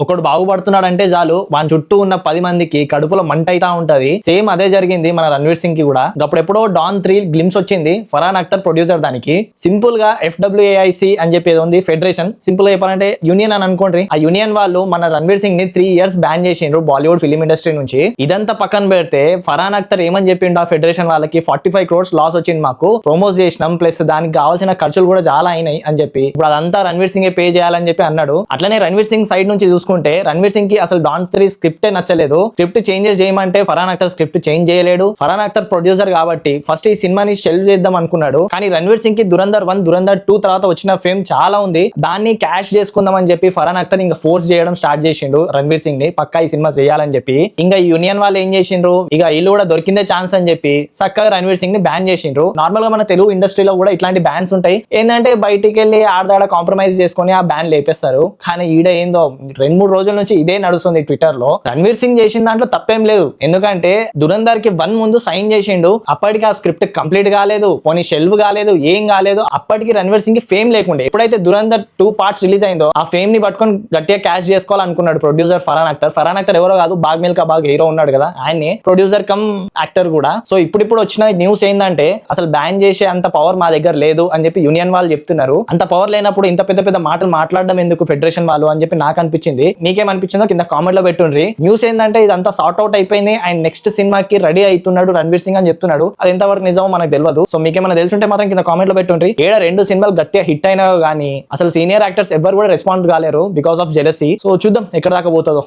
ఒకడు బాగుపడుతున్నాడు అంటే చాలు వాని చుట్టూ ఉన్న 10 మందికి కడుపులో మంట అయితా ఉంటది. సేమ్ అదే జరిగింది మన రణ్వీర్ సింగ్ కి కూడా. అప్పుడెప్పుడో డాన్ 3 గ్లిమ్స్ వచ్చింది. ఫరాన్ అఖ్తర్ ప్రొడ్యూసర్ దానికి. సింపుల్ గా FWAIC అని చెప్పేది ఉంది, ఫెడరేషన్. సింపుల్ గా చెప్పాలంటే యూనియన్ అని అనుకోండి. ఆ యూనియన్ వాళ్ళు మన రణ్వీర్ సింగ్ ని 3 ఇయర్స్ బ్యాన్ చేసిండ్రు బాలీవుడ్ ఫిలిం ఇండస్ట్రీ నుంచి. ఇదంతా పక్కన పెడితే ఫరాన్ అఖ్తర్ ఏమని చెప్పిండు ఆ ఫెడరేషన్ వాళ్ళకి, 45 crores లాస్ వచ్చింది మాకు, ప్రమోట్ చేసినాం, ప్లస్ దానికి కావాల్సిన ఖర్చులు కూడా చాలా అయినాయి అని చెప్పి. ఇప్పుడు అదంతా రణ్వీర్ సింగ్ పే చేయాలని చెప్పి అన్నాడు. అట్లనే రణ్వీర్ సింగ్ సైడ్ నుంచి చూసుకుంటే రణ్వీర్ సింగ్ కి అసలు డాన్ 3 స్క్రిప్టే నచ్చలేదు. స్క్రిప్ట్ చేంజెస్ చేయమంటే ఫరాన్ అఖ్తర్ స్క్రిప్ట్ చేంజ్ చేయలేడు. ఫరాన్ అఖ్తర్ ప్రొడ్యూసర్ కాబట్టి ఫస్ట్ ఈ సినిమాని షెల్వ్ చేద్దాం అనుకున్నాడు. కానీ రణ్వీర్ సింగ్ కి దురంధర్ 1, దురంధర్ 2 తర్వాత వచ్చిన ఫేమ్ చాలా ఉంది. దాన్ని క్యాష్ చేసుకుందాం అని చెప్పి ఫరాన్ అఖ్తర్ ఇంకా ఫోర్స్ చేయడం స్టార్ట్ చేసిండు రణ్వీర్ సింగ్ ని, పక్కా ఈ సినిమా చేయాలని చెప్పి. ఇంకా ఈ యూనియన్ వాళ్ళు ఏం చేసిండ్రు, ఇక వీళ్ళు కూడా దొరికిందే ఛాన్స్ అని చెప్పి చక్కగా రణ్వీర్ సింగ్ ని బ్యాన్ చేసిండ్రు. నార్మల్ గా మన తెలుగు ఇండస్ట్రీలో కూడా ఇట్లాంటి బ్యాన్స్ ఉంటాయి. ఏంటంటే బయటికి వెళ్ళి ఆడదాడ కాంప్రమైజ్ చేసుకుని ఆ బ్యాన్ లేపేస్తారు. కానీ ఈడ ఏందో 2-3 రోజుల నుంచి ఇదే నడుస్తుంది ట్విట్టర్ లో. రణ్వీర్ సింగ్ చేసిన దాంట్లో తప్పేం లేదు, ఎందుకంటే దురంధర్ కి 1 ముందు సైన్ చేసిండు. అప్పటికి ఆ స్క్రిప్ట్ కంప్లీట్ కాలేదు, పోనీ షెల్వ్ కాలేదు, ఏం కాలేదు. అప్పటికి రణ్వీర్ సింగ్ కి ఫేమ్ లేకుండే. ఎప్పుడైతే దురంధర్ 2 పార్ట్స్ రిలీజ్ అయిందో ఆ ఫేమ్ ని పట్టుకొని గట్టిగా క్యాష్ చేసుకోవాలనుకున్నాడు ప్రొడ్యూసర్ ఫరాన్ అఖ్తర్. ఫరాన్ అఖ్తర్ ఎవరో కాదు, బాగ్ మిల్కా బాగ్ హీరో ఉన్నాడు కదా, ఆయన్ని ప్రొడ్యూసర్ కమ్ యాక్టర్ కూడా. సో ఇప్పుడు వచ్చిన న్యూస్ ఏంటంటే అసలు బ్యాన్ చేసే అంత పవర్ మా దగ్గర లేదు అని చెప్పి యూనియన్ వాళ్ళు చెప్తున్నారు. అంత పవర్ లేనప్పుడు ఇంత పెద్ద పెద్ద మాటలు మాట్లాడడం ఎందుకు ఫెడరేషన్ వాళ్ళు అని చెప్పి నాకు అనిపించింది. మీకేమనిపించిందో కింద కామెంట్ లో పెట్టుండ్రి. న్యూస్ ఏంటంటే ఇదంతా సార్ట్ అవుట్ అయిపోయింది అండ్ నెక్స్ట్ సినిమాకి రెడీ అవుతున్నాడు రణ్వీర్ సింగ్ అని చెప్తున్నాడు. అది ఎంతవరకు నిజమో మనకు తెలియదు. సో మీకేమైనా తెలుసుంటే మాత్రం కింద కామెంట్ లో పెట్టుండ్రి. 2 సినిమాలు గట్టిగా హిట్ అయినా కానీ అసలు సీనియర్ యాక్టర్స్ ఎవరు కూడా రెస్పాండ్ కాలేరు బికాస్ ఆఫ్ జెలసీ. సో చూద్దాం ఎక్కడ దాకా పోతుందో.